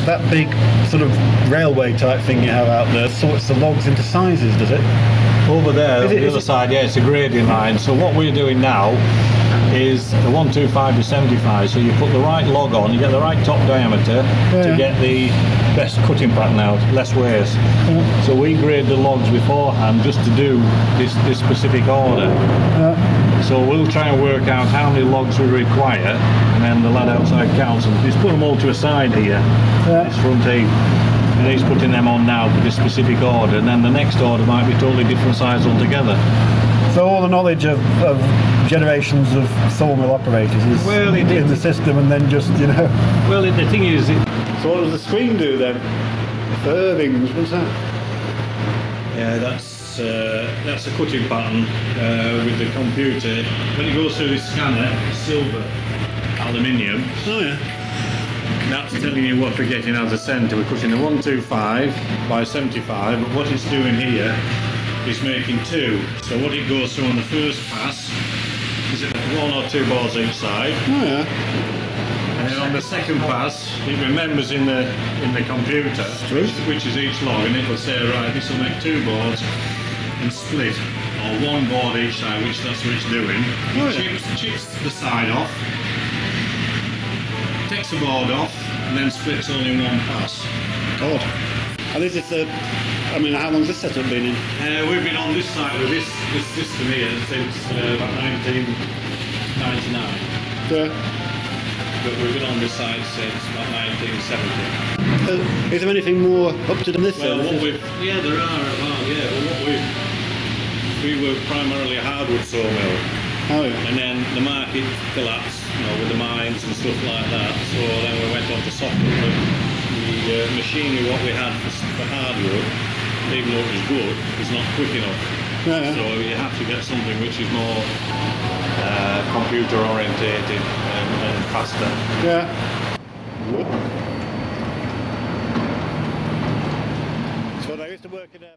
that big sort of railway type thing you have out there sorts the logs into sizes, does it? Over there, on the other side, yeah, it's a grading line. So what we're doing now is the 125 to 75. So you put the right log on, you get the right top diameter to get the best cutting pattern out, less waste. So we grade the logs beforehand just to do this specific order. So we'll try and work out how many logs we require, and then the lad outside counts them. He's put them all to a side here, this front heap. And he's putting them on now for this specific order, and then the next order might be totally different size altogether. So all the knowledge of generations of sawmill operators is in the system, and then just, you know... Well, the thing is... So what does the screen do then? P.Irving's, what's that? Yeah, that's a cutting pattern with the computer. When it goes through this scanner, it's silver, aluminium. Oh yeah. That's telling you what we're getting as a centre. We're cutting a 125 by 75, but what it's doing here is making two. So what it goes through on the first pass is one or two boards each side. Oh yeah. And then on the second pass, it remembers in the computer which is each log, and it will say, right, this will make two boards and split, or one board each side, which that's what it's doing. It chips the side off, takes the board off, and then splits all in one pass. God. And this is the... I mean, how long's this setup been in? We've been on this side with this system here since about 1999. Yeah. But we've been on this side since about 1970. Is there anything more up to this? Well, there are. Well, we were primarily a hardwood sawmill. Oh yeah. And then the market collapsed, with the mines and stuff like that. So then we went on to softwood. But the machinery what we had for hardwood, even though it was good, was not quick enough. Yeah. So you have to get something which is more computer orientated and faster. Yeah. So I used to work in a